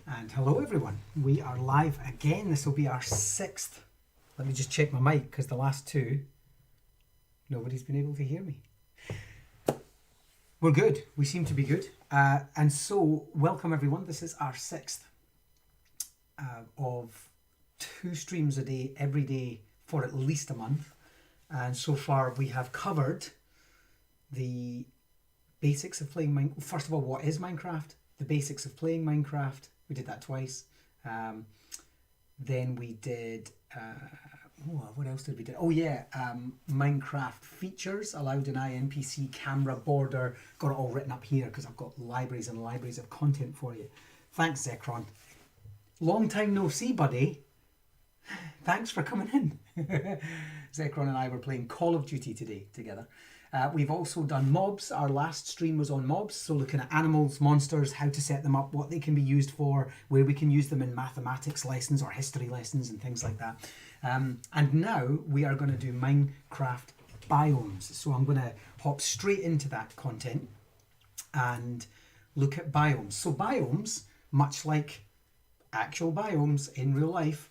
And hello everyone, we are live again. This will be our sixth. Let me just check my mic because the last two, nobody's been able to hear me. We're good, we seem to be good. And so, welcome everyone. This is our sixth of 2 streams a day, every day for at least a month. And so far we have covered the basics of playing Minecraft. First of all, what is Minecraft? The basics of playing Minecraft. We did that twice. Then we did, what else did we do? Oh yeah, Minecraft features, allowed an NPC, camera, border. Got it all written up here because I've got libraries and libraries of content for you. Thanks, Zekron. Long time no see, buddy. Thanks for coming in. Zekron and I were playing Call of Duty today together. We've also done mobs. Our last stream was on mobs, so looking at animals, monsters, how to set them up, what they can be used for, where we can use them in mathematics lessons or history lessons and things like that. And now we are going to do Minecraft biomes. So I'm going to hop straight into that content and look at biomes. So biomes, much like actual biomes in real life,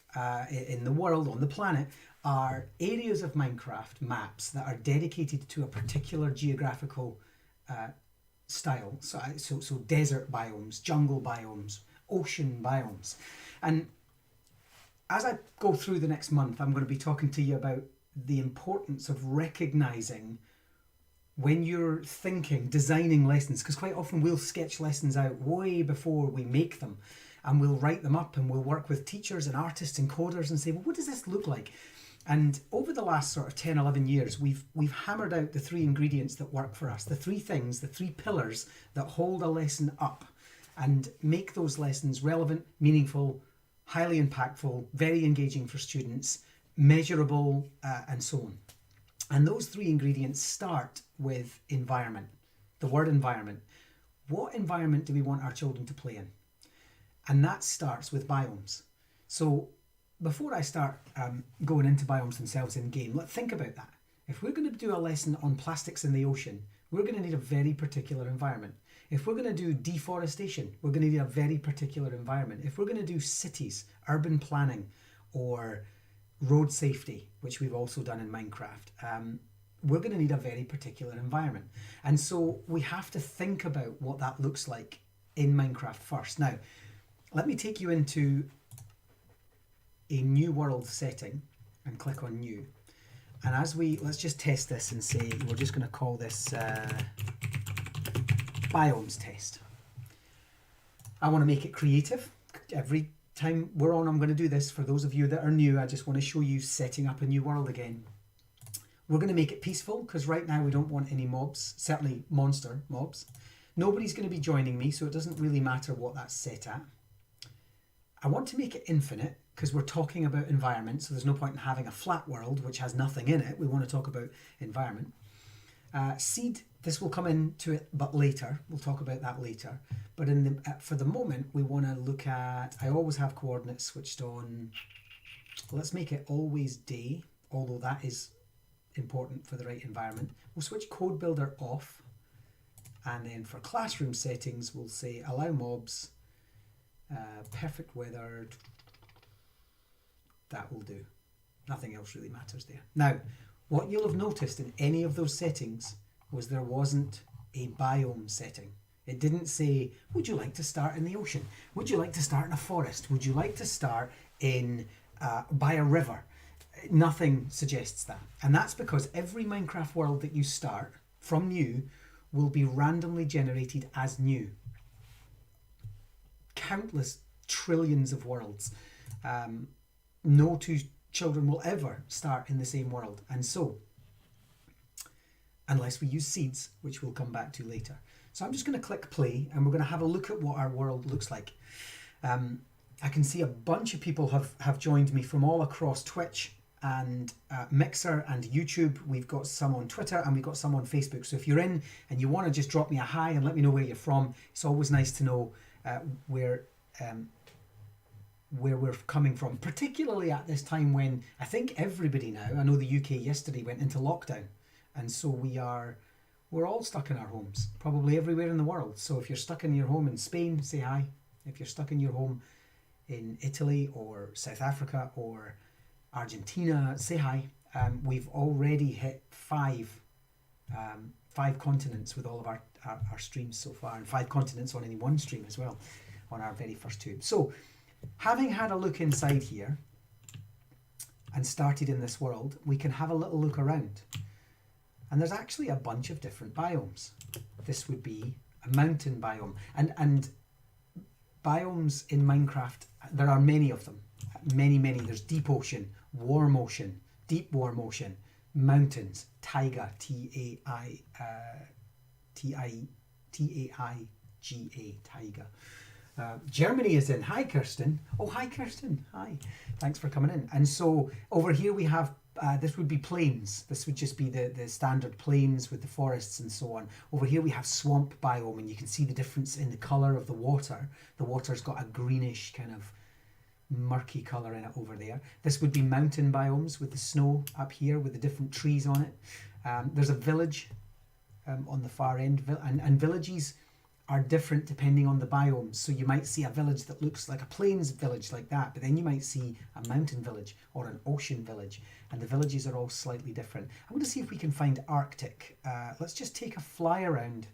in the world, on the planet, are areas of Minecraft maps that are dedicated to a particular geographical style. So desert biomes, jungle biomes, ocean biomes. And as I go through the next month, I'm going to be talking to you about the importance of recognizing when you're thinking, designing lessons, because quite often we'll sketch lessons out way before we make them, and we'll write them up and we'll work with teachers and artists and coders and say, well, what does this look like? And over the last sort of 10, 11 years, we've hammered out the 3 ingredients that work for us, the 3 things, the 3 pillars that hold a lesson up and make those lessons relevant, meaningful, highly impactful, very engaging for students, measurable, and so on. And those 3 ingredients start with environment, the word environment. What environment do we want our children to play in? And that starts with biomes. So before I start going into biomes themselves in game, let's think about that. If we're going to do a lesson on plastics in the ocean, we're going to need a very particular environment. If we're going to do deforestation, we're going to need a very particular environment. If we're going to do cities, urban planning, or road safety, which we've also done in Minecraft, we're going to need a very particular environment. And so we have to think about what that looks like in Minecraft first. Now, let me take you into a new world setting and click on new. And let's just test this and say, we're just going to call this biomes test. I want to make it creative. Every time we're on, I'm going to do this. For those of you that are new, I just want to show you setting up a new world again. We're going to make it peaceful because right now we don't want any mobs, certainly monster mobs. Nobody's going to be joining me, so it doesn't really matter what that's set at. I want to make it infinite because we're talking about environment, so there's no point in having a flat world which has nothing in it. We want to talk about environment. Seed, this will come into it, but later. We'll talk about that later. But for the moment, we want to look at, I always have coordinates switched on. Let's make it always day, although that is important for the right environment. We'll switch code builder off. And then for classroom settings, we'll say allow mobs, perfect weather. That will do. Nothing else really matters there. Now, what you'll have noticed in any of those settings was there wasn't a biome setting. It didn't say, would you like to start in the ocean? Would you like to start in a forest? Would you like to start by a river? Nothing suggests that. And that's because every Minecraft world that you start from new will be randomly generated as new. Countless trillions of worlds. No 2 children will ever start in the same world. And so, unless we use seeds, which we'll come back to later. So I'm just going to click play and we're going to have a look at what our world looks like. I can see a bunch of people have joined me from all across Twitch and Mixer and YouTube. We've got some on Twitter and we've got some on Facebook. So if you're in and you want to just drop me a hi and let me know where you're from, it's always nice to know where we're coming from, particularly at this time when I think everybody now, I know the UK yesterday went into lockdown, and so we're all stuck in our homes, probably everywhere in the world. So if you're stuck in your home in Spain, say hi. If you're stuck in your home in Italy or South Africa or Argentina, say hi. We've already hit five continents with all of our streams so far, and 5 continents on any one stream as well on our very first tube. So having had a look inside here and started in this world, we can have a little look around. And there's actually a bunch of different biomes. This would be a mountain biome. And biomes in Minecraft, there are many of them. Many. There's deep ocean, warm ocean, deep warm ocean, mountains, taiga, T-A-I-G-A, taiga. Germany is in. Hi, Kirsten. Oh, hi, Kirsten. Hi. Thanks for coming in. And so over here we have, this would be plains. This would just be the standard plains with the forests and so on. Over here we have swamp biome, and you can see the difference in the colour of the water. The water's got a greenish kind of murky colour in it over there. This would be mountain biomes with the snow up here with the different trees on it. There's a village on the far end, and villages are different depending on the biomes. So you might see a village that looks like a plains village like that, but then you might see a mountain village or an ocean village, and the villages are all slightly different. I'm going to see if we can find Arctic. Let's just take a fly around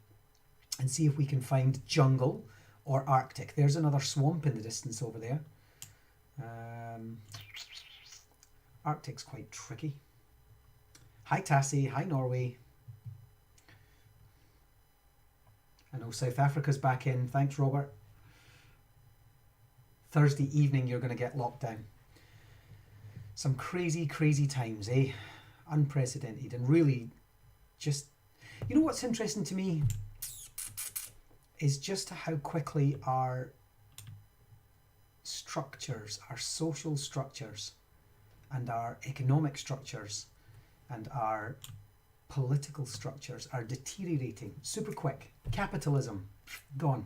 and see if we can find jungle or Arctic. There's another swamp in the distance over there. Arctic's quite tricky. Hi Tassie, hi Norway. I know South Africa's back in. Thanks, Robert. Thursday evening, you're going to get locked down. Some crazy, crazy times, eh? Unprecedented, and really just... You know what's interesting to me is just how quickly our structures, our social structures, and our economic structures, and our political structures are deteriorating super quick. Capitalism gone.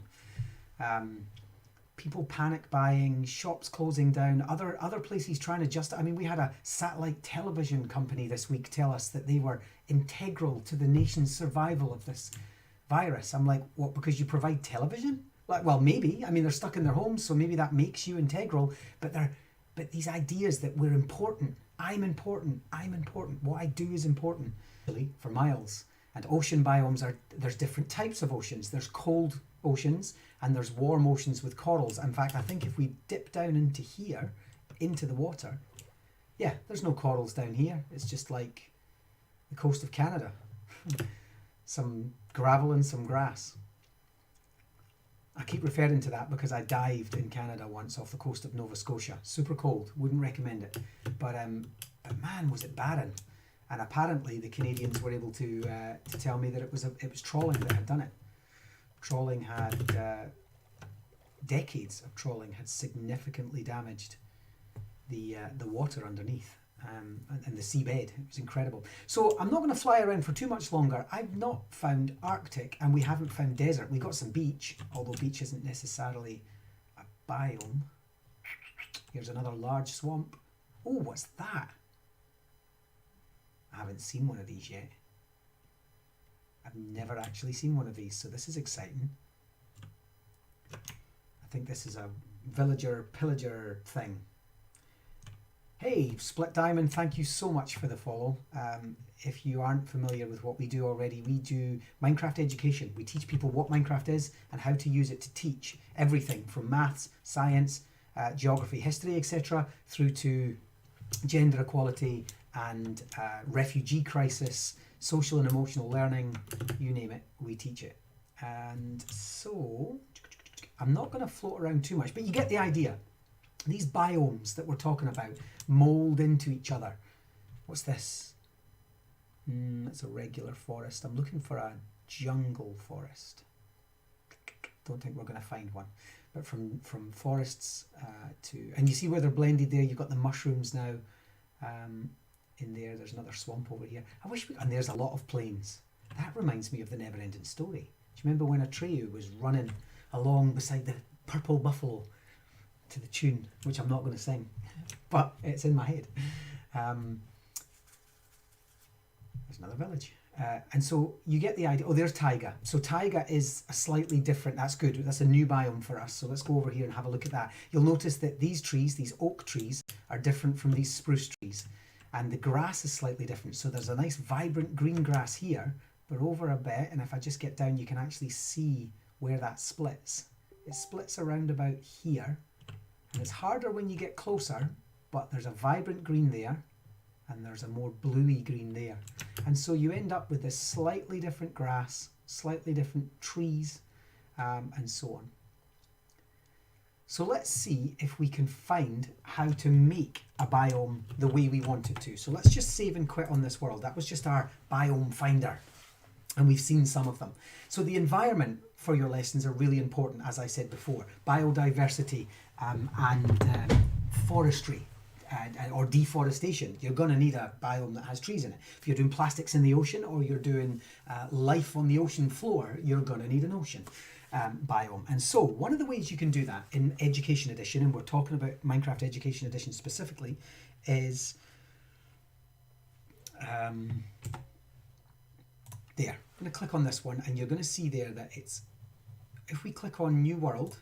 People panic buying, shops closing down, other places trying to just... I mean, we had a satellite television company this week tell us that they were integral to the nation's survival of this virus. I'm like, what, because you provide television? Like, well, maybe. I mean, they're stuck in their homes, so maybe that makes you integral, but these ideas that we're important, I'm important, what I do is important, really, for miles. And ocean biomes there's different types of oceans. There's cold oceans and there's warm oceans with corals. In fact, I think if we dip down into here, into the water, yeah, there's no corals down here. It's just like the coast of Canada. Some gravel and some grass. I keep referring to that because I dived in Canada once off the coast of Nova Scotia. Super cold, wouldn't recommend it. But man, was it barren. And apparently the Canadians were able to tell me that it was trawling that had done it. Trawling had, decades of trawling had significantly damaged the water underneath and the seabed. It was incredible. So I'm not going to fly around for too much longer. I've not found Arctic, and we haven't found desert. We got some beach, although beach isn't necessarily a biome. Here's another large swamp. Oh, what's that? I haven't seen one of these yet. I've never actually seen one of these, so this is exciting. I think this is a villager pillager thing. Hey, Split Diamond, thank you so much for the follow. If you aren't familiar with what we do already, we do Minecraft education. We teach people what Minecraft is and how to use it to teach everything from maths, science, geography, history, etc., through to gender equality and refugee crisis, social and emotional learning, you name it, we teach it. And so, I'm not going to float around too much, but you get the idea. These biomes that we're talking about mould into each other. What's this? It's a regular forest. I'm looking for a jungle forest. Don't think we're going to find one. But from forests to... And you see where they're blended there? You've got the mushrooms now. In there, there's another swamp over here. I wish we... And there's a lot of plains. That reminds me of the Never-Ending Story. Do you remember when Atreyu was running along beside the purple buffalo to the tune, which I'm not going to sing, but it's in my head. There's another village. And so you get the idea. Oh, there's taiga. So taiga is a slightly different, that's good. That's a new biome for us. So let's go over here and have a look at that. You'll notice that these trees, these oak trees, are different from these spruce trees. And the grass is slightly different. So there's a nice vibrant green grass here, but over a bit, and if I just get down, you can actually see where that splits. It splits around about here. And it's harder when you get closer, but there's a vibrant green there, and there's a more bluey green there. And so you end up with this slightly different grass, slightly different trees, and so on. So let's see if we can find how to make a biome the way we want it to. So let's just save and quit on this world. That was just our biome finder, and we've seen some of them. So the environment for your lessons are really important, as I said before. Biodiversity and forestry. Or deforestation. You're going to need a biome that has trees in it. If you're doing plastics in the ocean, or you're doing life on the ocean floor, you're going to need an ocean biome. And so one of the ways you can do that in Education Edition, and we're talking about Minecraft Education Edition specifically, is there. I'm going to click on this one, and you're going to see there that it's, if we click on New World,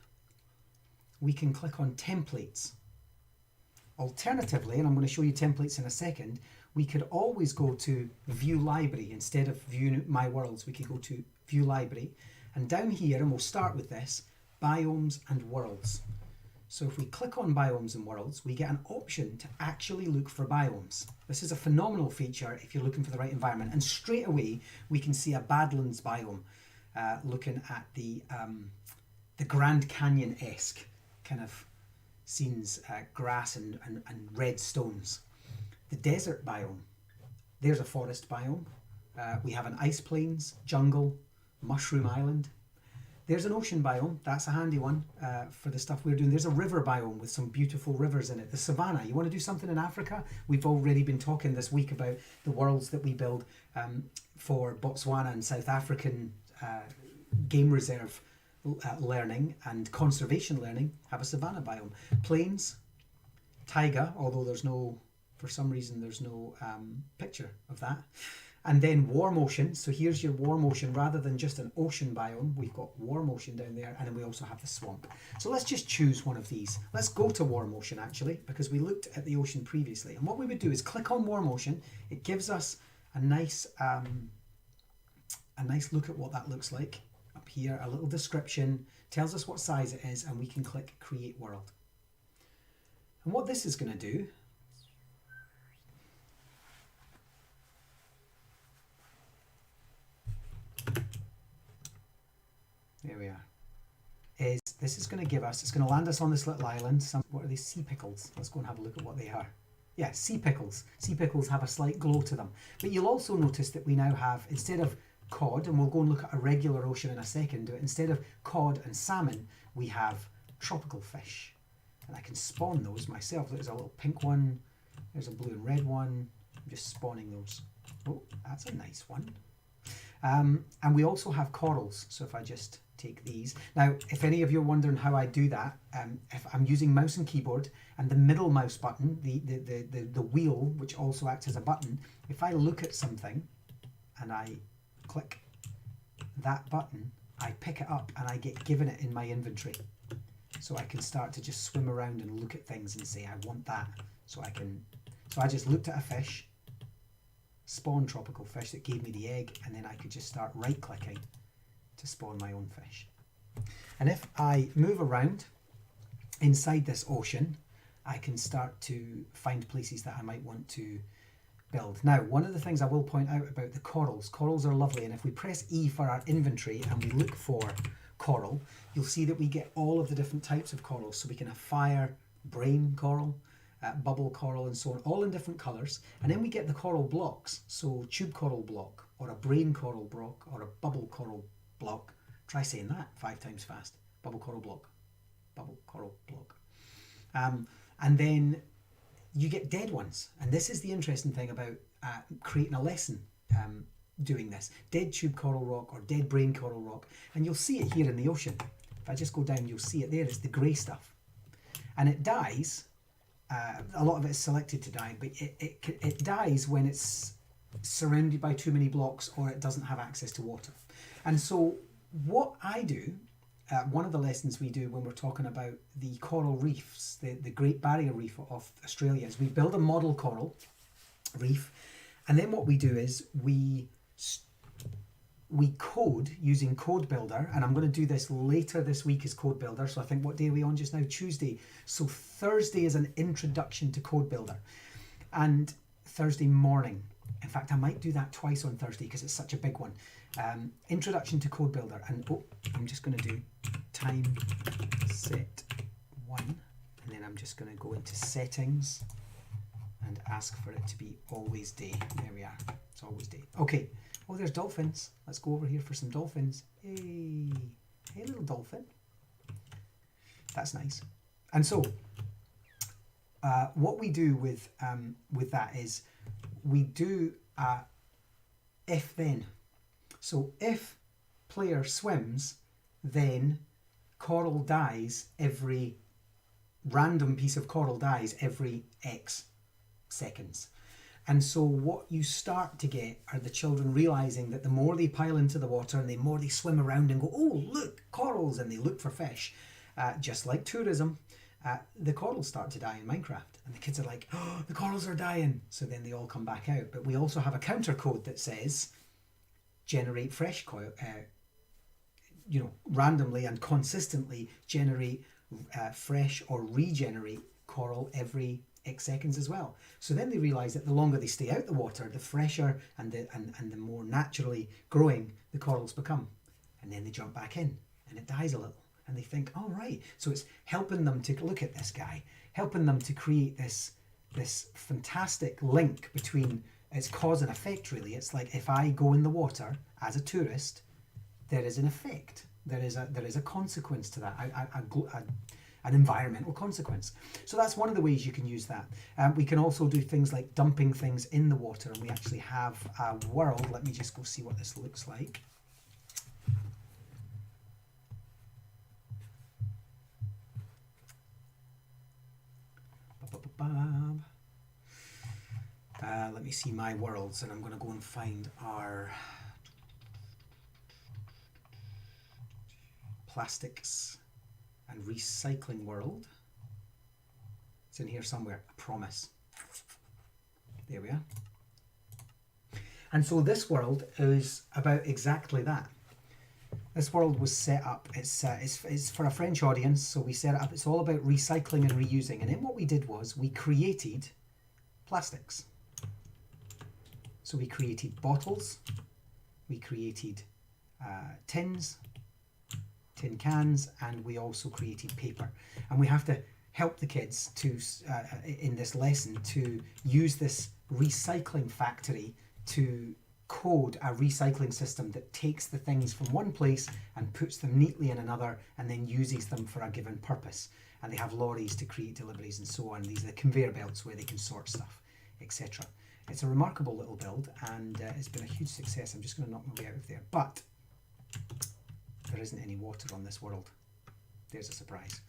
we can click on Templates. Alternatively, and I'm going to show you templates in a second, we could always go to View Library. Instead of View My Worlds, we could go to View Library. And down here, and we'll start with this, Biomes and Worlds. So if we click on Biomes and Worlds, we get an option to actually look for biomes. This is a phenomenal feature if you're looking for the right environment. And straight away, we can see a Badlands biome, looking at the Grand Canyon-esque kind of scenes, grass and red stones. The desert biome, there's a forest biome. We have an ice plains, jungle, mushroom island. There's an ocean biome, that's a handy one for the stuff we're doing. There's a river biome with some beautiful rivers in it. The savannah, you want to do something in Africa? We've already been talking this week about the worlds that we build for Botswana and South African game reserve learning and conservation learning. Have a savannah biome. Plains, taiga, although there's no, for some reason there's no picture of that. And then warm ocean. So here's your warm ocean. Rather than just an ocean biome, we've got warm ocean down there, and then we also have the swamp. So let's just choose one of these. Let's go to warm ocean actually, because we looked at the ocean previously. And what we would do is click on warm ocean. It gives us a nice look at what that looks like. Up here, a little description, tells us what size it is, and we can click Create World. And what this is going to do, there we are, is this is going to give us, it's going to land us on this little island. What are these? Sea pickles. Let's go and have a look at what they are. Yeah, sea pickles. Sea pickles have a slight glow to them. But you'll also notice that we now have, instead of cod, and we'll go and look at a regular ocean in a second, but instead of cod and salmon, we have tropical fish. And I can spawn those myself. There's a little pink one, there's a blue and red one. I'm just spawning those. Oh, that's a nice one. And we also have corals. So if I just take these. Now, if any of you are wondering how I do that, if I'm using mouse and keyboard, and the middle mouse button, the wheel, which also acts as a button, if I look at something and I click that button, I pick it up and I get given it in my inventory. So I can start to just swim around and look at things and say, I want that. So I just looked at a fish, spawn tropical fish that gave me the egg, and then I could just start right clicking to spawn my own fish. And if I move around inside this ocean, I can start to find places that I might want to build. Now, one of the things I will point out about the corals, corals are lovely, and if we press E for our inventory and we look for coral, you'll see that we get all of the different types of corals. So we can have fire, brain coral, bubble coral, and so on, all in different colours. And then we get the coral blocks, so tube coral block, or a brain coral block, or a bubble coral block. Try saying that 5 times fast. Bubble coral block, bubble coral block. And then you get dead ones. And this is the interesting thing about creating a lesson doing this. Dead tube coral rock or dead brain coral rock. And you'll see it here in the ocean. If I just go down, you'll see it there. It's the grey stuff. And it dies. A lot of it is selected to die, but it dies when it's surrounded by too many blocks, or it doesn't have access to water. And so what I do, one of the lessons we do when we're talking about the coral reefs, the Great Barrier Reef of Australia, is we build a model coral reef, and then what we do is we code using Code Builder, and I'm going to do this later this week as Code Builder. So I think, what day are we on just now? Tuesday. So Thursday is an introduction to Code Builder, and Thursday morning. In fact, I might do that twice on Thursday because it's such a big one. Introduction to Code Builder, and I'm just going to do time set 1, and then I'm just going to go into settings and ask for it to be always day. There we are. It's always day. Okay. Oh, there's dolphins. Let's go over here for some dolphins. Hey, hey, little dolphin. That's nice. And so, what we do with that is we do a if then. So if player swims, then coral dies every random piece of coral dies every X seconds. And so what you start to get are the children realizing that the more they pile into the water and the more they swim around and go, oh, look, corals, and they look for fish, just like tourism, the corals start to die in Minecraft. And the kids are like, oh, the corals are dying. So then they all come back out. But we also have a counter code that says, generate fresh coral, randomly and consistently generate fresh or regenerate coral every X seconds as well. So then they realize that the longer they stay out the water, the fresher and the more naturally growing the corals become. And then they jump back in and it dies a little. And they think, oh, right. So it's helping them to look at this guy, helping them to create this fantastic link between, it's cause and effect, really. It's like, if I go in the water as a tourist, there is an effect. There is a consequence to that, an environmental consequence. So that's one of the ways you can use that. We can also do things like dumping things in the water, and we actually have a world. Let me just go see what this looks like. Let me see my worlds, and I'm going to go and find our plastics and recycling world. It's in here somewhere, I promise. There we are. And so this world is about exactly that. This world was set up, it's for a French audience, so we set it up. It's all about recycling and reusing. And then what we did was we created plastics. So we created bottles, we created tins, tin cans, and we also created paper. And we have to help the kids to in this lesson to use this recycling factory to code a recycling system that takes the things from one place and puts them neatly in another and then uses them for a given purpose. And they have lorries to create deliveries and so on. These are the conveyor belts where they can sort stuff, etc. It's a remarkable little build, and it's been a huge success. I'm just going to knock my way out of there. But there isn't any water on this world. There's a surprise,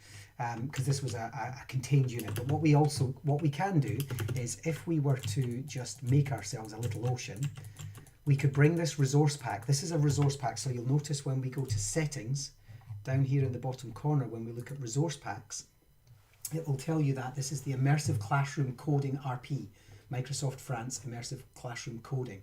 because this was a contained unit. But what we can do is, if we were to just make ourselves a little ocean, we could bring this resource pack. This is a resource pack, so you'll notice when we go to settings, down here in the bottom corner, when we look at resource packs, it will tell you that this is the Immersive Classroom Coding RP, Microsoft France Immersive Classroom Coding.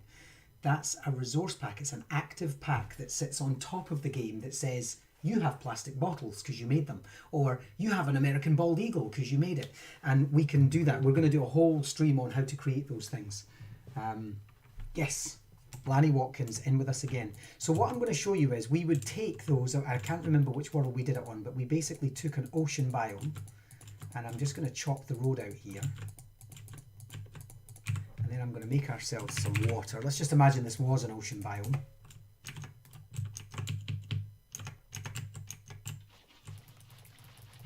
That's a resource pack. It's an active pack that sits on top of the game that says, you have plastic bottles because you made them, or you have an American bald eagle because you made it. And we can do that. We're going to do a whole stream on how to create those things. Yes, Lanny Watkins in with us again. So what I'm going to show you is, we would take those, I can't remember which world we did it on, but we basically took an ocean biome, and I'm just going to chop the road out here. And then I'm going to make ourselves some water. Let's just imagine this was an ocean biome.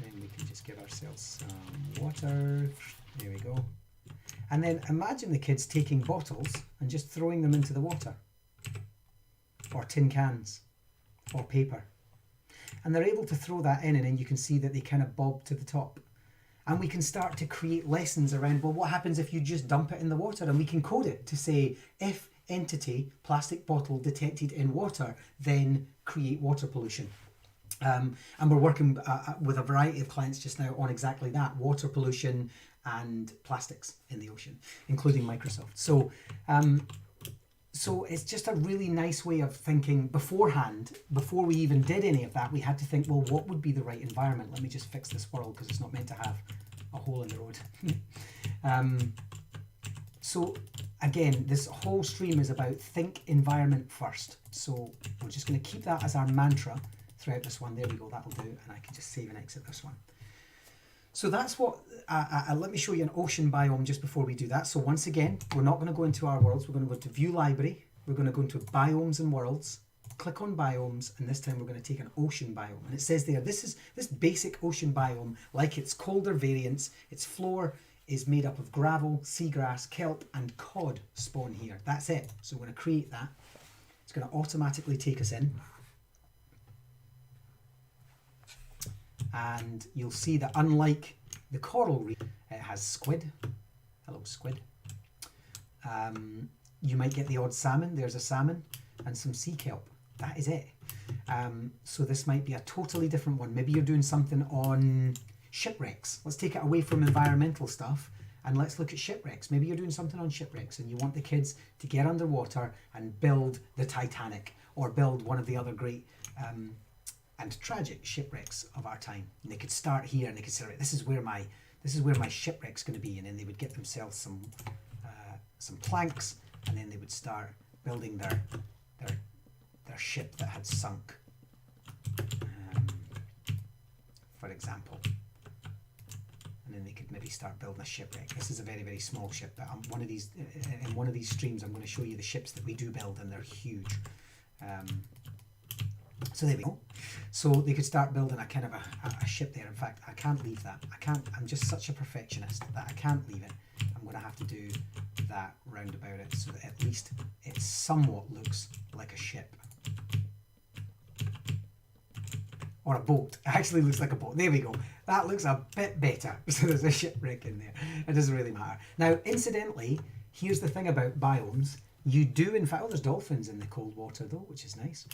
Then we can just give ourselves some water. There we go. And then imagine the kids taking bottles and just throwing them into the water. Or tin cans. Or paper. And they're able to throw that in, and then you can see that they kind of bob to the top. And we can start to create lessons around, well, what happens if you just dump it in the water? And we can code it to say, if entity, plastic bottle detected in water, then create water pollution. And we're working with a variety of clients just now on exactly that, water pollution and plastics in the ocean, including Microsoft. So so it's just a really nice way of thinking beforehand. Before we even did any of that, we had to think, well, what would be the right environment? Let me just fix this world because it's not meant to have a hole in the road. So again, this whole stream is about think environment first. So we're just going to keep that as our mantra throughout this one. There we go, that'll do. And I can just save and exit this one. So that's what, let me show you an ocean biome just before we do that. So once again, we're not going to go into our worlds. We're going to go to View Library. We're going to go into Biomes and Worlds. Click on Biomes, and this time we're going to take an ocean biome. And it says there, this basic ocean biome, like its colder variants, its floor is made up of gravel, seagrass, kelp, and cod spawn here. That's it. So we're going to create that. It's going to automatically take us in. And you'll see that unlike the coral reef, it has squid. Hello, squid. You might get the odd salmon. There's a salmon and some sea kelp. That is it. So this might be a totally different one. Maybe you're doing something on shipwrecks. Let's take it away from environmental stuff and let's look at shipwrecks. Maybe you're doing something on shipwrecks and you want the kids to get underwater and build the Titanic or build one of the other great and tragic shipwrecks of our time. And they could start here and they could say, right, this is where my shipwreck's going to be, and then they would get themselves some planks, and then they would start building their ship that had sunk, for example. And then they could maybe start building a shipwreck. This is a very, very small ship, but in one of these streams I'm going to show you the ships that we do build, and they're huge. So there we go. So they could start building a kind of a ship there. In fact, I can't leave that. I'm just such a perfectionist that I can't leave it. I'm going to have to do that round about it so that at least it somewhat looks like a ship. Or a boat. It actually looks like a boat. There we go. That looks a bit better. So there's a shipwreck in there. It doesn't really matter. Now, incidentally, here's the thing about biomes. You do, in fact, oh, there's dolphins in the cold water though, which is nice.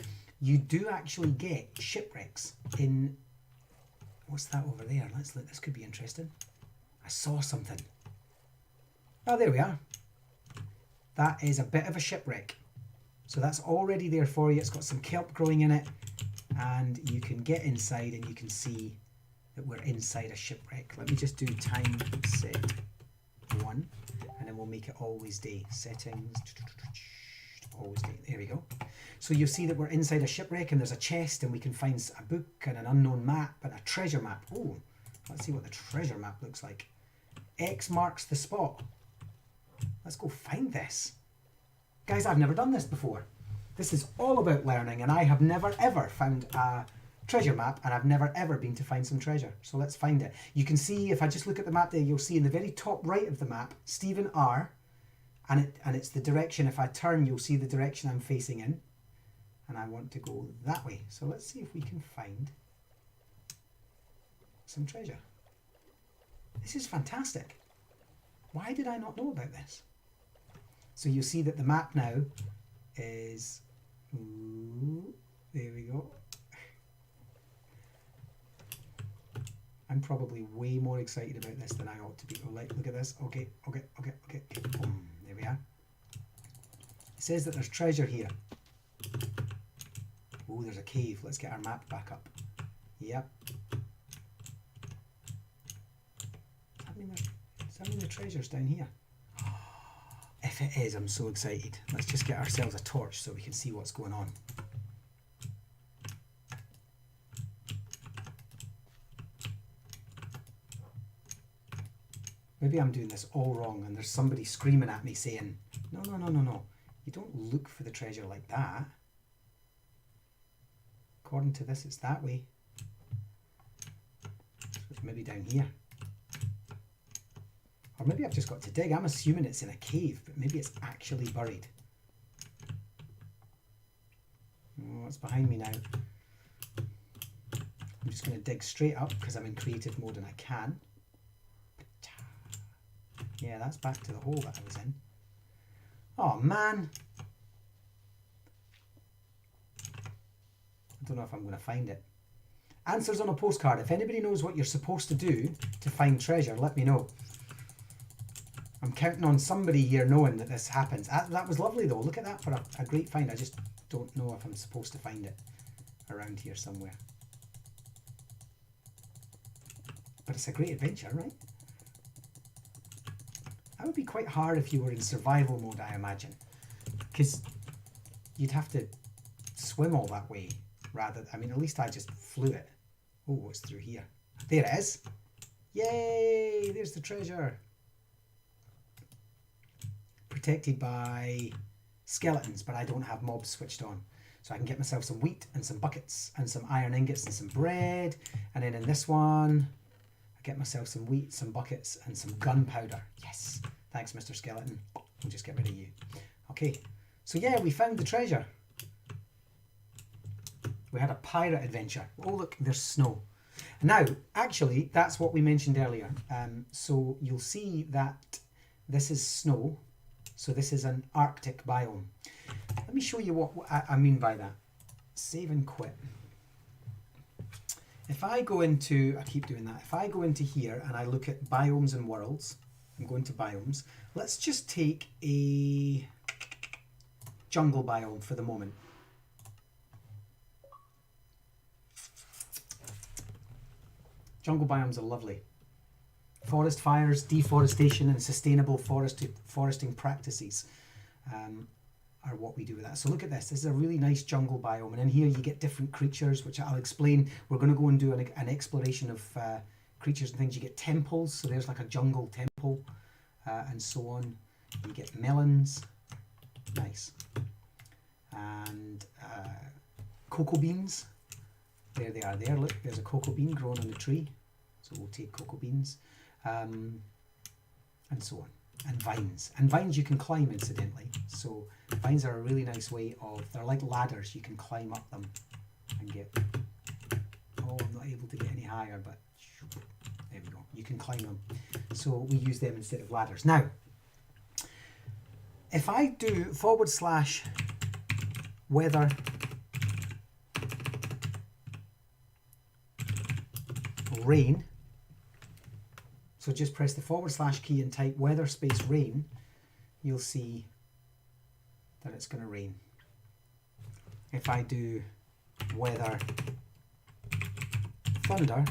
You do actually get shipwrecks in, what's that over there? Let's look, this could be interesting. I saw something. Oh, there we are. That is a bit of a shipwreck. So that's already there for you. It's got some kelp growing in it, and you can get inside and you can see that we're inside a shipwreck. Let me just do time set 1, and then we'll make it always day. Settings, always day. There we go. So you'll see that we're inside a shipwreck, and there's a chest, and we can find a book and an unknown map and a treasure map. Oh, let's see what the treasure map looks like. X marks the spot. Let's go find this. Guys, I've never done this before. This is all about learning, and I have never ever found a treasure map, and I've never ever been to find some treasure. So let's find it. You can see, if I just look at the map there, you'll see in the very top right of the map, Stephen R, and it's the direction. If I turn, you'll see the direction I'm facing in, and I want to go that way. So let's see if we can find some treasure. This is fantastic. Why did I not know about this? So you see that the map now is, ooh, there we go. I'm probably way more excited about this than I ought to be. Oh, like, look at this. Okay. Boom, there we are. It says that there's treasure here. Oh, there's a cave. Let's get our map back up. Yep. Does that mean the treasure's down here? If it is, I'm so excited. Let's just get ourselves a torch so we can see what's going on. Maybe I'm doing this all wrong and there's somebody screaming at me saying, no. You don't look for the treasure like that. According to this, it's that way. So it's maybe down here. Or maybe I've just got to dig. I'm assuming it's in a cave, but maybe it's actually buried. Oh, it's behind me now. I'm just going to dig straight up because I'm in creative mode and I can. Yeah, that's back to the hole that I was in. Oh man, don't know if I'm going to find it. Answers on a postcard. If anybody knows what you're supposed to do to find treasure, let me know. I'm counting on somebody here knowing that this happens. That was lovely though. Look at that for a great find. I just don't know if I'm supposed to find it around here somewhere. But it's a great adventure, right? That would be quite hard if you were in survival mode, I imagine. Because you'd have to swim all that way rather. I mean, at least I just flew it. Oh, what's through here? There it is. Yay! There's the treasure. Protected by skeletons, but I don't have mobs switched on. So I can get myself some wheat and some buckets and some iron ingots and some bread. And then in this one, I get myself some wheat, some buckets and some gunpowder. Yes. Thanks, Mr. Skeleton. We'll just get rid of you. Okay. So yeah, we found the treasure. We had a pirate adventure. Oh, look, there's snow. Now, actually, that's what we mentioned earlier. So you'll see that this is snow. So this is an Arctic biome. Let me show you what I mean by that. Save and quit. If I go into, I keep doing that. If I go into here and I look at biomes and worlds, I'm going to biomes. Let's just take a jungle biome for the moment. Jungle biomes are lovely. Forest fires, deforestation and sustainable foresting practices are what we do with that. So look at this. This is a really nice jungle biome. And in here you get different creatures, which I'll explain. We're going to go and do an exploration of creatures and things. You get temples. So there's like a jungle temple and so on. You get melons. Nice. And cocoa beans. There they are there. Look, there's a cocoa bean growing on the tree. So we'll take cocoa beans. And so on. And vines. And vines you can climb, incidentally. So vines are a really nice way of, they're like ladders. You can climb up them and get, oh, I'm not able to get any higher, but there we go. You can climb them. So we use them instead of ladders. Now, if I do / weather rain, so just press the / key and type weather space rain, you'll see that it's going to rain. If I do weather thunder,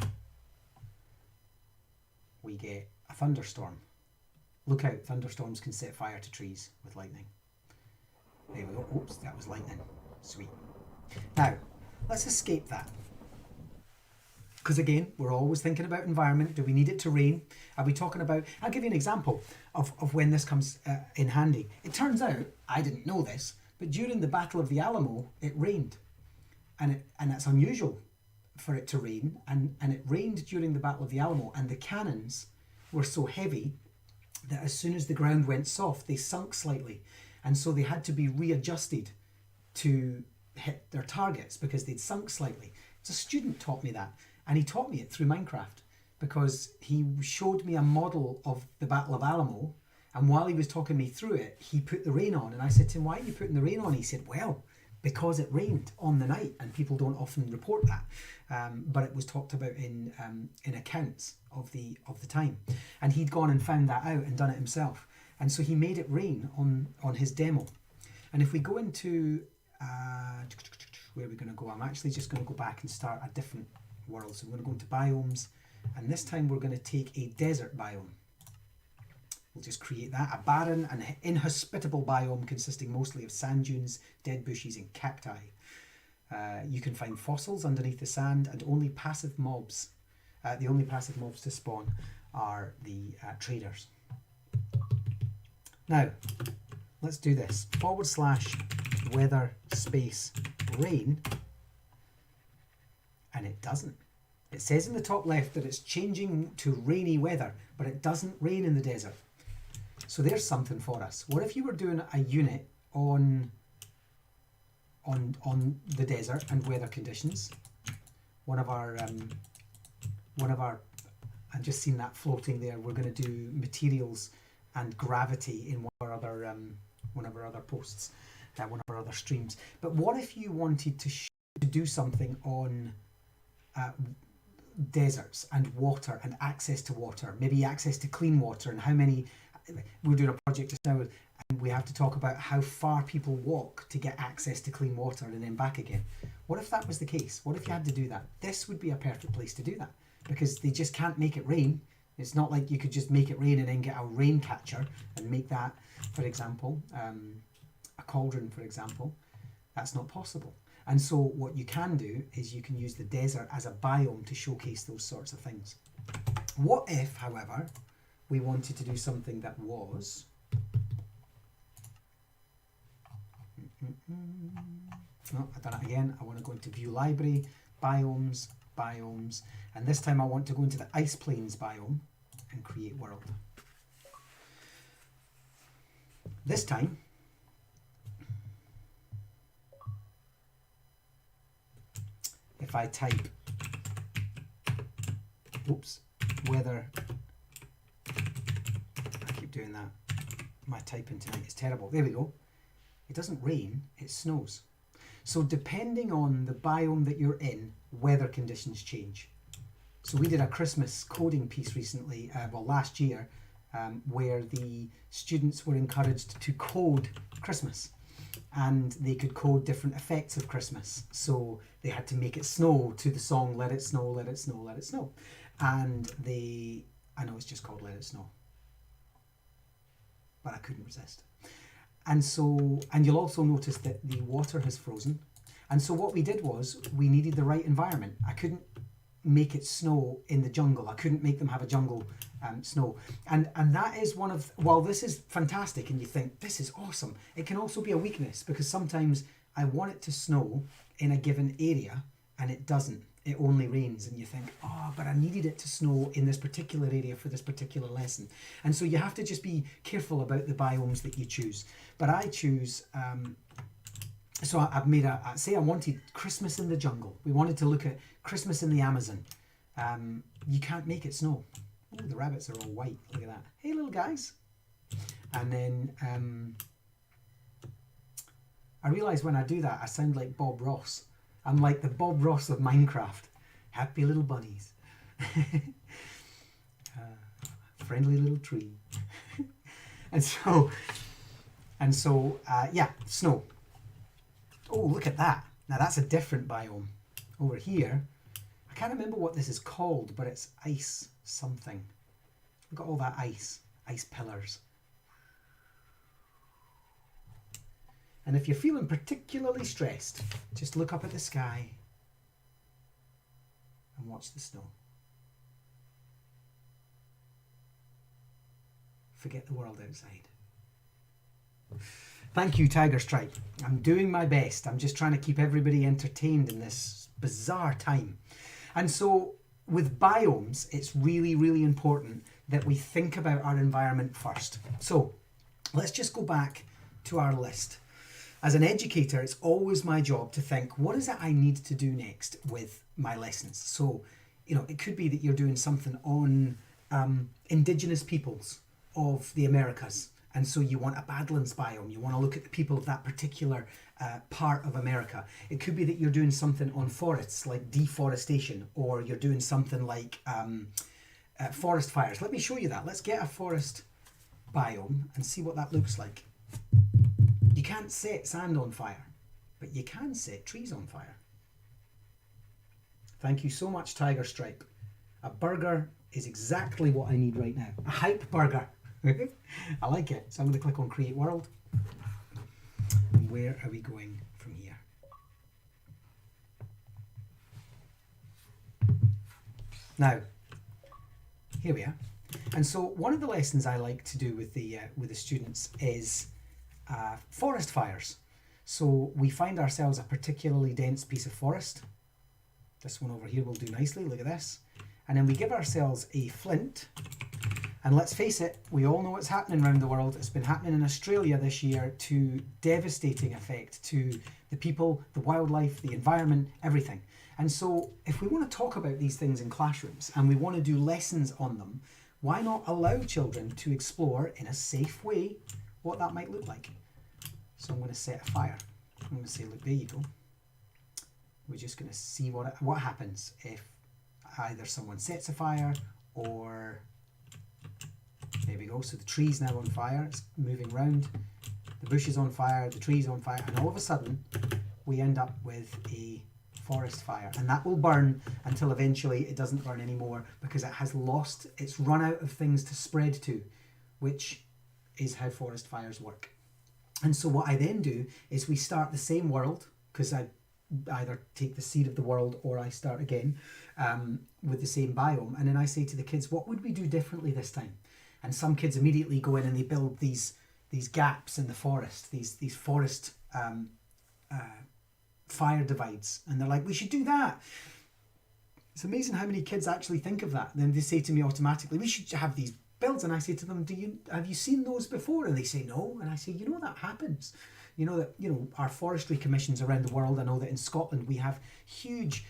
we get a thunderstorm. Look out, thunderstorms can set fire to trees with lightning. There we go. Oops, that was lightning. Sweet. Now, let's escape that. Because again, we're always thinking about environment. Do we need it to rain? Are we talking about... I'll give you an example of when this comes in handy. It turns out, I didn't know this, but during the Battle of the Alamo, it rained. And that's unusual for it to rain. And it rained during the Battle of the Alamo, and the cannons were so heavy that as soon as the ground went soft, they sunk slightly. And so they had to be readjusted to hit their targets because they'd sunk slightly. So a student taught me that. And he taught me it through Minecraft because he showed me a model of the Battle of Alamo. And while he was talking me through it, he put the rain on. And I said to him, why are you putting the rain on? He said, well, because it rained on the night. And people don't often report that. But it was talked about in accounts of the time. And he'd gone and found that out and done it himself. And so he made it rain on his demo. And if we go into... where are we going to go? I'm actually just going to go back and start a different world. So we're going to go into biomes, and this time we're going to take a desert biome. We'll just create that, a barren and inhospitable biome consisting mostly of sand dunes, dead bushes and cacti. You can find fossils underneath the sand, and only passive mobs. The only passive mobs to spawn are the traders. Now, let's do this. / weather space rain. And it doesn't. It says in the top left that it's changing to rainy weather, but it doesn't rain in the desert. So there's something for us. What if you were doing a unit on the desert and weather conditions? One of our, I've just seen that floating there. We're going to do materials and gravity in one of our other posts, one of our other streams. But what if you wanted to show to do something on deserts and water and access to water, maybe access to clean water, and how many, we're doing a project just now and we have to talk about how far people walk to get access to clean water and then back again. What if that was the case? What if you had to do that? This would be a perfect place to do that, because they just can't make it rain. It's not like you could just make it rain and then get a rain catcher and make that, for example, a cauldron, for example. That's not possible. And so what you can do is you can use the desert as a biome to showcase those sorts of things. What if, however, we wanted to do something that was... No, I've done it again. I want to go into View Library, Biomes, Biomes, and this time I want to go into the Ice Plains biome and create world. This time, if I type, oops, weather, I keep doing that. My typing tonight is terrible. There we go. It doesn't rain, it snows. So depending on the biome that you're in, weather conditions change. So we did a Christmas coding piece recently, well last year, where the students were encouraged to code Christmas. And they could code different effects of Christmas. So they had to make it snow to the song Let It Snow, Let It Snow, Let It Snow. And I know it's just called Let It Snow, but I couldn't resist. And so, and you'll also notice that the water has frozen. And so what we did was we needed the right environment. I couldn't make it snow in the jungle. I couldn't make them have a jungle snow. And that is one of, while this is fantastic and you think this is awesome, it can also be a weakness, because sometimes I want it to snow in a given area and it doesn't. It only rains, and you think, oh, but I needed it to snow in this particular area for this particular lesson. And so you have to just be careful about the biomes that you choose. But I choose, so I've made say I wanted Christmas in the jungle. We wanted to look at Christmas in the Amazon. You can't make it snow. Oh, the rabbits are all white. Look at that. Hey, little guys. And then I realise when I do that, I sound like Bob Ross. I'm like the Bob Ross of Minecraft. Happy little bunnies. Friendly little tree. and so, yeah, snow. Oh, look at that. Now that's a different biome. Over here, I can't remember what this is called, but it's ice something. Look at all that ice pillars. And if you're feeling particularly stressed, just look up at the sky and watch the snow. Forget the world outside. Thank you, Tiger Stripe. I'm doing my best. I'm just trying to keep everybody entertained in this bizarre time. And so with biomes, it's really, really important that we think about our environment first. So let's just go back to our list. As an educator, it's always my job to think, what is it I need to do next with my lessons? So, you know, it could be that you're doing something on indigenous peoples of the Americas. And so you want a Badlands biome. You want to look at the people of that particular part of America. It could be that you're doing something on forests, like deforestation, or you're doing something like forest fires. Let me show you that. Let's get a forest biome and see what that looks like. You can't set sand on fire, but you can set trees on fire. Thank you so much, Tiger Stripe. A burger is exactly what I need right now. A hype burger. I like it. So I'm going to click on Create World. And where are we going from here? Now, here we are. And so one of the lessons I like to do with the students is forest fires. So we find ourselves a particularly dense piece of forest. This one over here will do nicely. Look at this. And then we give ourselves a flint. And let's face it, we all know what's happening around the world. It's been happening in Australia this year to devastating effect to the people, the wildlife, the environment, everything. And so if we want to talk about these things in classrooms and we want to do lessons on them, why not allow children to explore in a safe way what that might look like? So I'm going to set a fire. I'm going to say, look, there you go. we're just going to see what happens if either someone sets a fire or... There we go. So the tree's now on fire. It's moving round. The bush is on fire. The tree's on fire. And all of a sudden, we end up with a forest fire. And that will burn until eventually it doesn't burn anymore because it has lost, it's run out of things to spread to, which is how forest fires work. And so what I then do is we start the same world, because I either take the seed of the world or I start again with the same biome. And then I say to the kids, what would we do differently this time? And some kids immediately go in and they build these gaps in the forest, these forest fire divides. And they're like, we should do that. It's amazing how many kids actually think of that. Then they say to me automatically, we should have these builds. And I say to them, have you seen those before? And they say no. And I say, that happens. You know that, our forestry commissions around the world, I know that in Scotland we have huge,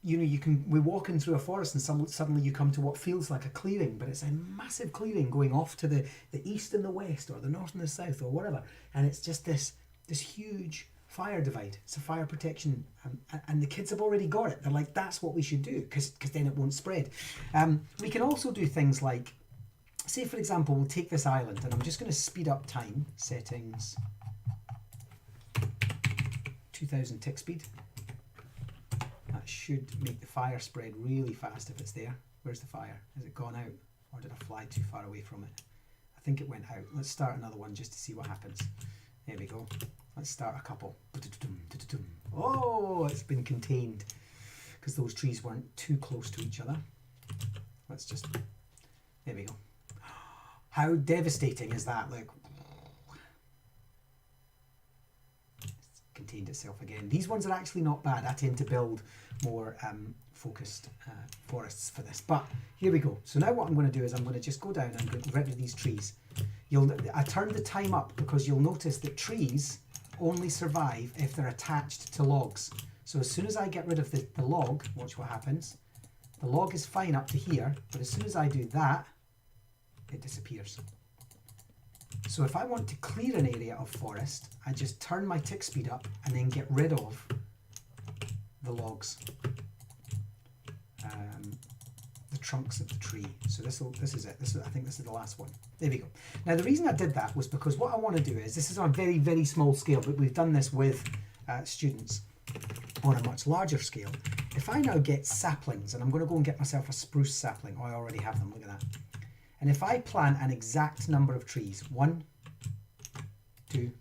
we're walking through a forest and suddenly you come to what feels like a clearing, but it's a massive clearing going off to the east and the west, or the north and the south, or whatever. And it's just this huge fire divide. It's a fire protection, and the kids have already got it. They're like, that's what we should do, because then it won't spread. We can also do things like, say for example, we'll take this island, and I'm just going to speed up time settings, 2000 tick speed. That should make the fire spread really fast if it's there. Where's the fire? Has it gone out, or did I fly too far away from it? I think it went out. Let's start another one just to see what happens. There we go. Let's start a couple. Oh, it's been contained because those trees weren't too close to each other. Let's just, there we go. How devastating is that? Like, it's contained itself again. These ones are actually not bad. I tend to build more focused forests for this. But here we go. So now what I'm going to do is I'm going to just go down and get rid of these trees. I turned the time up because you'll notice that trees only survive if they're attached to logs. So as soon as I get rid of the log, watch what happens. The log is fine up to here, but as soon as I do that, it disappears. So if I want to clear an area of forest, I just turn my tick speed up and then get rid of the logs, the trunks of the tree. So this is it. I think this is the last one. There we go. Now the reason I did that was because what I want to do is, this is on a very, very small scale, but we've done this with students on a much larger scale. If I now get saplings, and I'm going to go and get myself a spruce sapling. Oh, I already have them. Look at that. And if I plant an exact number of trees, 1, 2,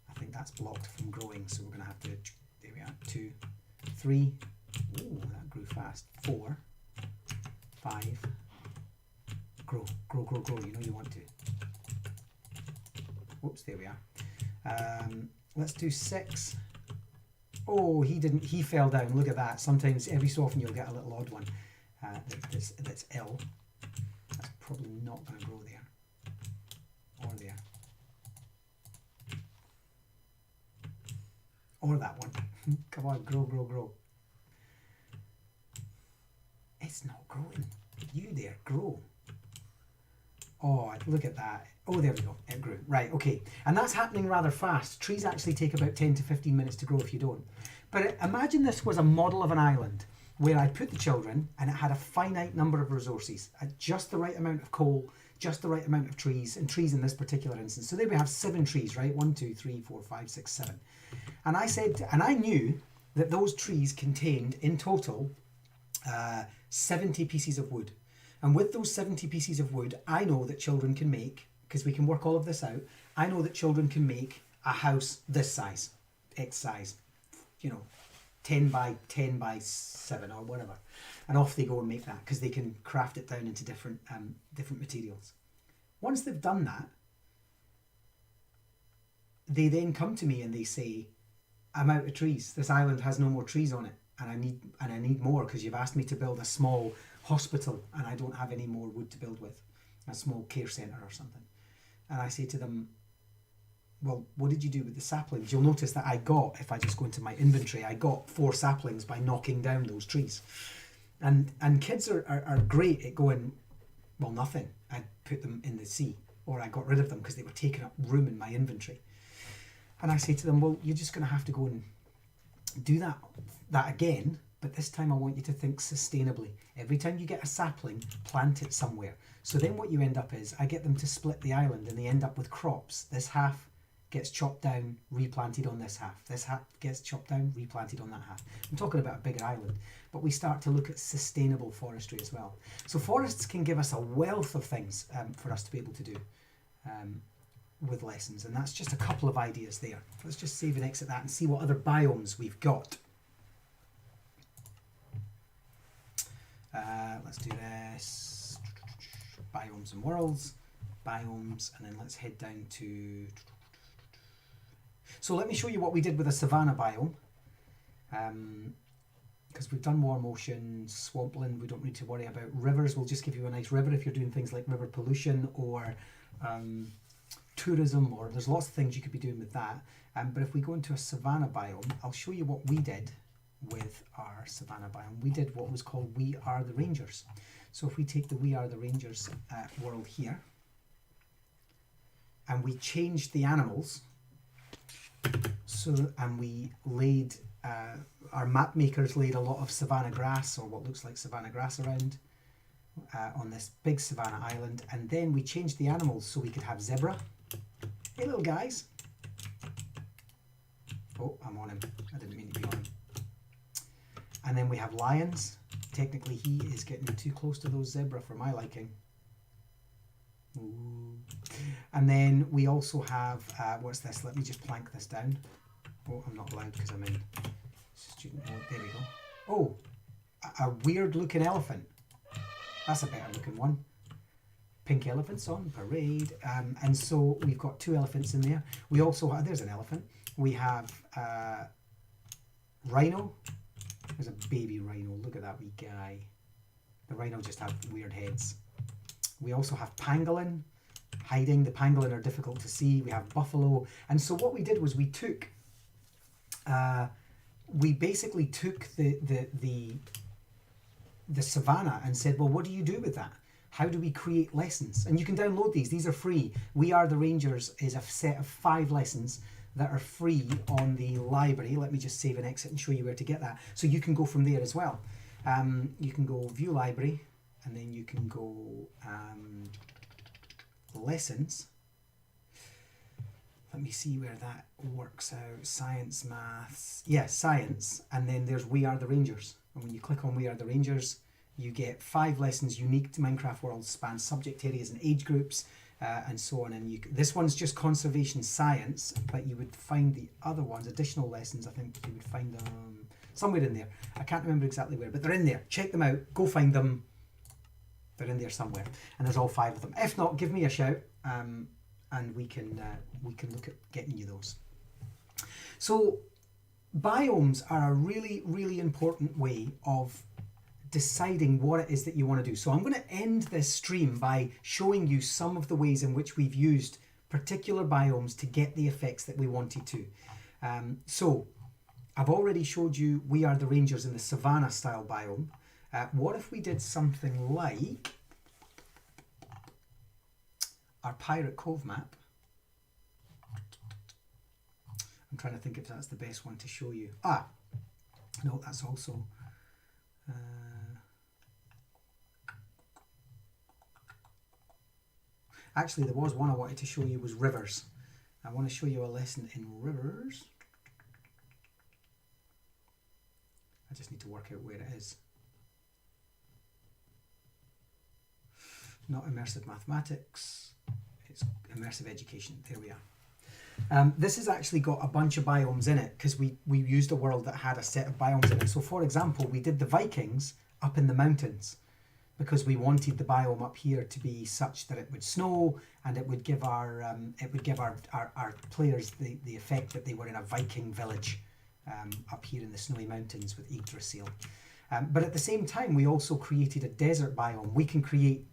I think that's blocked from growing, so we're going to have to, there we are, 2, 3, oh, that grew fast, 4, 5, grow, grow, grow, grow, you want to. Whoops, there we are. Let's do 6. Oh, he fell down, look at that. Sometimes, every so often you'll get a little odd one. That's L. That's probably not going to grow there or there or that one. Come on, grow, grow, grow. It's not growing. You there, grow. Oh, look at that. Oh, there we go. It grew. Right, okay. And that's happening rather fast. Trees actually take about 10 to 15 minutes to grow if you don't. But imagine this was a model of an island where I put the children and it had a finite number of resources, just the right amount of coal, just the right amount of trees, and trees in this particular instance. So there we have 7 trees, right? 1, 2, 3, 4, 5, 6, 7. And I said, and I knew that those trees contained in total 70 pieces of wood. And with those 70 pieces of wood, I know that children can make, because we can work all of this out, I know that children can make a house this size, X size, 10 by 10 by 7 or whatever, and off they go and make that, because they can craft it down into different materials. Once they've done that, they then come to me and they say, I'm out of trees. This island has no more trees on it, and I need more, because you've asked me to build a small hospital and I don't have any more wood to build with, a small care centre or something. And I say to them, well, what did you do with the saplings? You'll notice that if I just go into my inventory, I got 4 saplings by knocking down those trees. And kids are great at going, well, nothing. I put them in the sea, or I got rid of them because they were taking up room in my inventory. And I say to them, well, you're just going to have to go and do that again, but this time I want you to think sustainably. Every time you get a sapling, plant it somewhere. So then what you end up is, I get them to split the island and they end up with crops. This half gets chopped down, replanted on this half. This half gets chopped down, replanted on that half. I'm talking about a bigger island, but we start to look at sustainable forestry as well. So forests can give us a wealth of things for us to be able to do with lessons, and that's just a couple of ideas there. Let's just save and exit that and see what other biomes we've got. Let's do this. Biomes and worlds, biomes, and then let's head down to... So let me show you what we did with a savanna biome. Because we've done warm ocean, swampland, we don't need to worry about rivers. We'll just give you a nice river if you're doing things like river pollution or tourism, or there's lots of things you could be doing with that. But if we go into a savanna biome, I'll show you what we did with our savanna biome. We did what was called We Are the Rangers. So if we take the We Are the Rangers world here, and we changed the animals, and we laid, our map makers laid a lot of savanna grass, or what looks like savanna grass around on this big savanna island, and then we changed the animals so we could have zebra. Hey little guys. Oh, I'm on him. I didn't mean to be on him. And then we have lions. Technically he is getting too close to those zebra for my liking. Ooh. And then we also have, what's this? Let me just plank this down. Oh, I'm not allowed because I'm in student mode. There we go. Oh, a weird looking elephant. That's a better looking one. Pink elephants on parade. And so we've got 2 elephants in there. We also have, there's an elephant. We have rhino. There's a baby rhino. Look at that wee guy. The rhino just have weird heads. We also have pangolin hiding. The pangolin are difficult to see. We have buffalo. And so what we did was we took, we basically took the savanna and said, well, what do you do with that? How do we create lessons? And you can download these. These are free. We Are the Rangers is a set of 5 lessons that are free on the library. Let me just save and exit and show you where to get that. So you can go from there as well. You can go view library, and then you can go lessons. Let me see where that works out. Science, maths. Yeah, science. And then there's We Are the Rangers. And when you click on We Are the Rangers, you get 5 lessons unique to Minecraft worlds, span subject areas and age groups, and so on. And this one's just conservation science, but you would find the other ones, additional lessons, I think you would find them somewhere in there. I can't remember exactly where, but they're in there. Check them out. Go find them. They're in there somewhere. And there's all 5 of them. If not, give me a shout, and we can look at getting you those. So biomes are a really, really important way of deciding what it is that you want to do. So I'm going to end this stream by showing you some of the ways in which we've used particular biomes to get the effects that we wanted to. So I've already showed you We Are the Rangers in the Savannah style biome. What if we did something like our Pirate Cove map? I'm trying to think if that's the best one to show you. Ah, no, that's also... actually, there was one I wanted to show you was rivers. I want to show you a lesson in rivers. I just need to work out where it is. Not immersive mathematics, it's immersive education. There we are. This has actually got a bunch of biomes in it because we used a world that had a set of biomes in it. So for example, we did the Vikings up in the mountains because we wanted the biome up here to be such that it would snow and it would give our players the effect that they were in a Viking village up here in the snowy mountains with Yggdrasil. But at the same time, we also created a desert biome. We can create,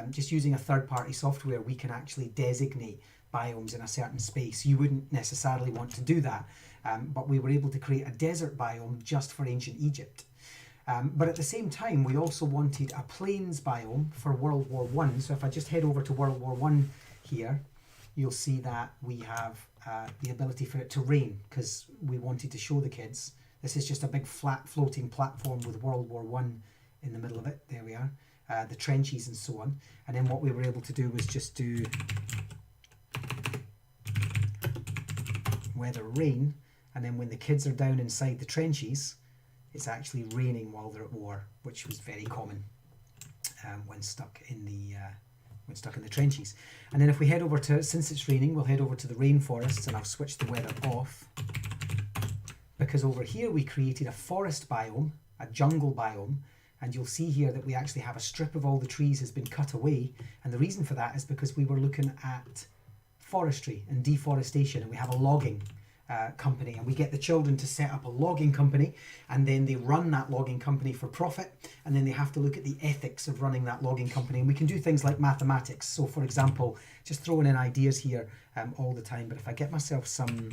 just using a third-party software, we can actually designate biomes in a certain space. You wouldn't necessarily want to do that, but we were able to create a desert biome just for ancient Egypt. But at the same time, we also wanted a plains biome for World War I. So if I just head over to World War I here, you'll see that we have the ability for it to rain, because we wanted to show the kids This is just a big flat floating platform with World War One in the middle of it. There we are. The trenches and so on. And then what we were able to do was just do weather rain, and then when the kids are down inside the trenches, it's actually raining while they're at war, which was very common when stuck in the trenches. And then if we head over to, since it's raining, we'll head over to the rainforests, and I'll switch the weather off, because over here we created a forest biome, a jungle biome, and you'll see here that we actually have a strip of all the trees has been cut away, and the reason for that is because we were looking at forestry and deforestation, and we have a logging company, and we get the children to set up a logging company, and then they run that logging company for profit, and then they have to look at the ethics of running that logging company. And we can do things like mathematics. So for example, just throwing in ideas here all the time, but if I get myself some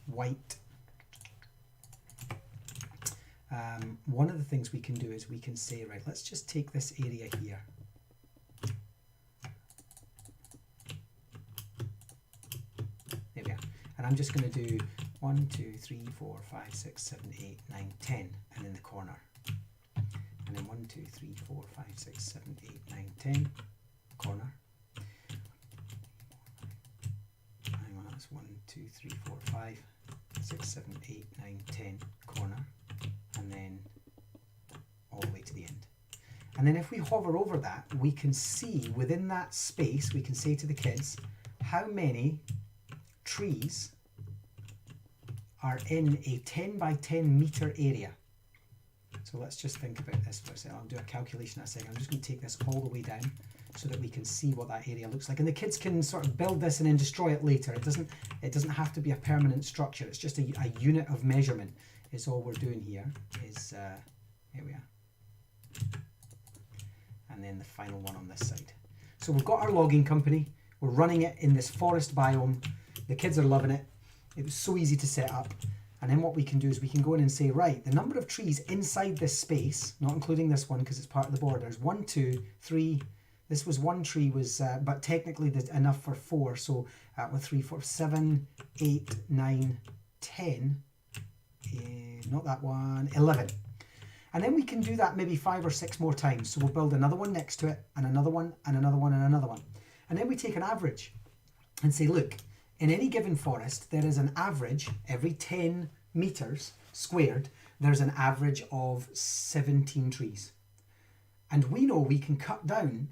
white, one of the things we can do is we can say, right, let's just take this area here. There we are. And I'm just going to do 1, 2, 3, 4, 5, 6, 7, 8, 9, 10, and in the corner. And then 1, 2, 3, 4, 5, 6, 7, 8, 9, 10, corner. Hang on, that's 1, 2, 3, 4, 5, 6, 7, 8, 9, 10, corner. And then all the way to the end. And then if we hover over that, we can see within that space, we can say to the kids, how many trees are in a 10 by 10 meter area. So let's just think about this for a second. I'll do a calculation in a second. I'm just going to take this all the way down so that we can see what that area looks like. And the kids can sort of build this and then destroy it later. It doesn't have to be a permanent structure. It's just a unit of measurement is all we're doing here. Here we are. And then the final one on this side. So we've got our logging company. We're running it in this forest biome. The kids are loving it. It was so easy to set up. And then what we can do is we can go in and say, right, the number of trees inside this space, not including this one because it's part of the border, is 1, 2, 3. This was one tree, but technically there's enough for 4. So with 3, 4, 7, 8, 9, 10. Not that one, 11. And then we can do that maybe 5 or 6 more times. So we'll build another one next to it, and another one, and another one, and another one. And then we take an average and say, look, in any given forest, there is an average every 10 meters squared, there's an average of 17 trees. And we know we can cut down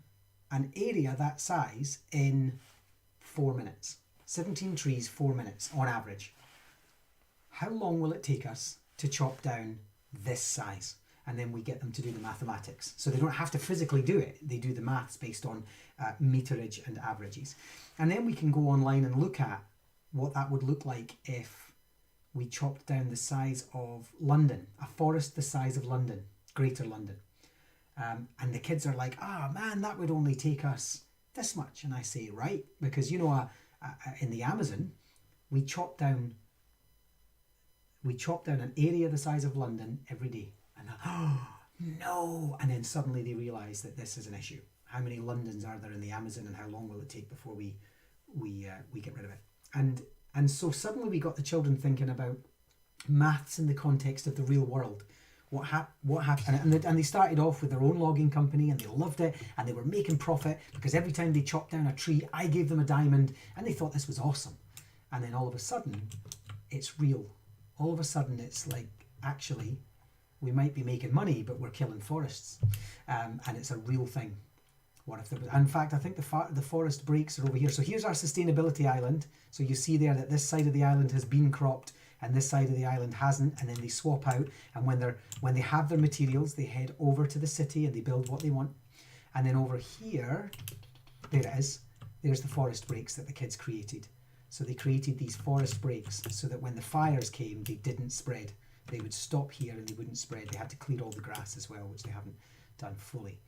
an area that size in 4 minutes. 17 trees, 4 minutes on average. How long will it take us to chop down this size? And then we get them to do the mathematics. So they don't have to physically do it. They do the maths based on meterage and averages. And then we can go online and look at what that would look like if we chopped down the size of London, a forest the size of London, Greater London. And the kids are like, man, that would only take us this much. And I say, right, because you know, in the Amazon, we chop down an area the size of London every day. And no! And then suddenly they realise that this is an issue. How many Londons are there in the Amazon, and how long will it take before we get rid of it? And so suddenly we got the children thinking about maths in the context of the real world. What happened? And they started off with their own logging company, and they loved it, and they were making profit because every time they chopped down a tree, I gave them a diamond, and they thought this was awesome. And then all of a sudden, it's real. All of a sudden, it's like, actually, we might be making money, but we're killing forests, and it's a real thing. What if there was? In fact, I think the forest breaks are over here. So here's our sustainability island. So you see there that this side of the island has been cropped, and this side of the island hasn't, and then they swap out. And when they have their materials, they head over to the city and they build what they want. And then over here, there it is. There's the forest breaks that the kids created. So they created these forest breaks so that when the fires came, they didn't spread. They would stop here and they wouldn't spread. They had to clear all the grass as well, which they haven't done fully.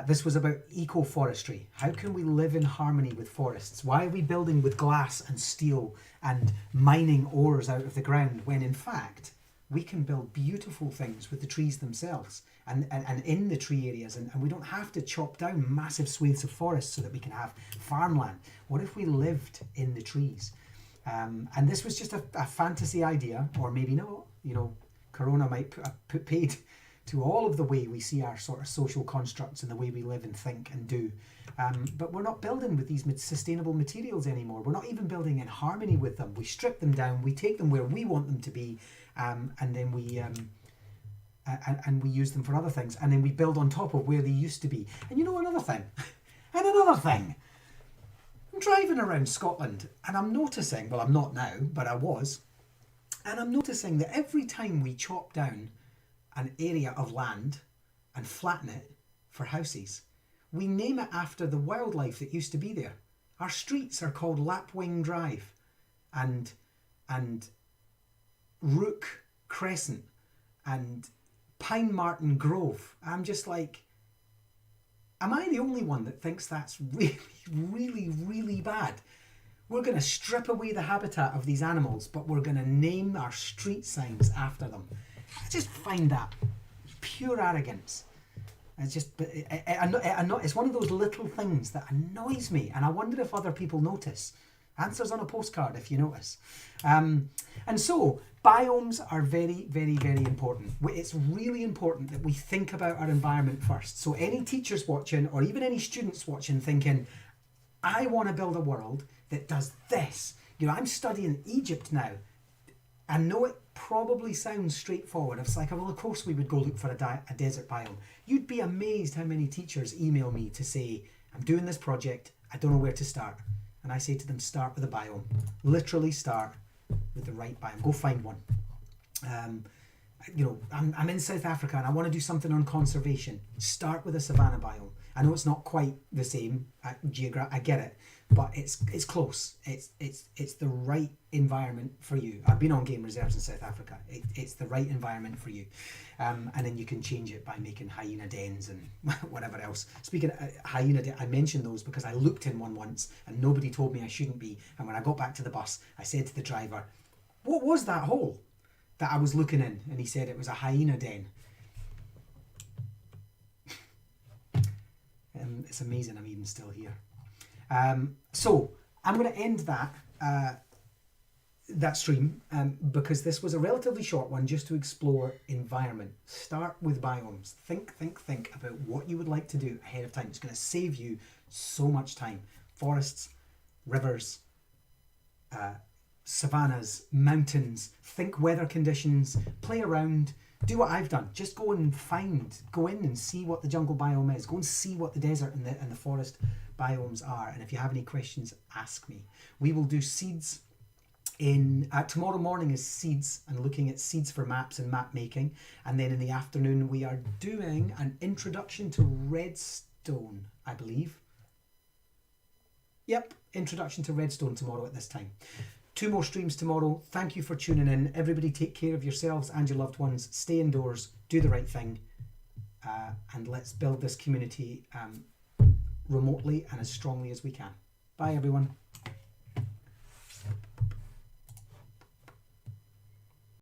This was about eco-forestry. How can we live in harmony with forests? Why are we building with glass and steel and mining ores out of the ground when in fact we can build beautiful things with the trees themselves and in the tree areas, and we don't have to chop down massive swathes of forest so that we can have farmland. What if we lived in the trees? And this was just a fantasy idea, or maybe not. You know, Corona might put paid to all of the way we see our sort of social constructs and the way we live and think and do. But we're not building with these sustainable materials anymore. We're not even building in harmony with them. We strip them down, we take them where we want them to be, and then we use them for other things. And then we build on top of where they used to be. And you know another thing? And another thing. I'm driving around Scotland and I'm noticing, well, I'm not now, but I was, and I'm noticing that every time we chop down an area of land and flatten it for houses, we name it after the wildlife that used to be there. Our streets are called Lapwing Drive and Rook Crescent and Pine Martin Grove. I'm just like, am I the only one that thinks that's really, really, really bad? We're going to strip away the habitat of these animals, but we're going to name our street signs after them. I just find that pure arrogance. It's just, it's one of those little things that annoys me, and I wonder if other people notice. Answers on a postcard if you notice. And so, biomes are very, very, very important. It's really important that we think about our environment first. So any teachers watching, or even any students watching thinking, I want to build a world that does this. You know, I'm studying Egypt now. I know it probably sounds straightforward. It's like, well, of course we would go look for a desert biome. You'd be amazed how many teachers email me to say, I'm doing this project, I don't know where to start. And I say to them, start with a biome. Literally start with the right biome. Go find one. You know, I'm in South Africa and I want to do something on conservation. Start with a savanna biome. I know it's not quite the same I get it, but it's close. It's the right environment for you. I've been on game reserves in South Africa. It's the right environment for you, and then you can change it by making hyena dens and whatever else. Speaking of hyena dens, I mentioned those because I looked in one once and nobody told me I shouldn't be. And when I got back to the bus, I said to the driver, "What was that hole that I was looking in?" And he said it was a hyena den. It's amazing I'm even still here. So I'm going to end that stream because this was a relatively short one just to explore environment. Start with biomes. Think about what you would like to do ahead of time. It's going to save you so much time. Forests, rivers, savannas, mountains. Think weather conditions. Play around. Do what I've done. Just go in and see what the jungle biome is. Go and see what the desert and the forest biomes are. And if you have any questions, ask me. We will do seeds tomorrow morning is seeds and looking at seeds for maps and map making. And then in the afternoon, we are doing an introduction to redstone, I believe. Yep, introduction to redstone tomorrow at this time. 2 more streams tomorrow. Thank you for tuning in. Everybody take care of yourselves and your loved ones. Stay indoors, do the right thing, and let's build this community remotely and as strongly as we can. Bye, everyone.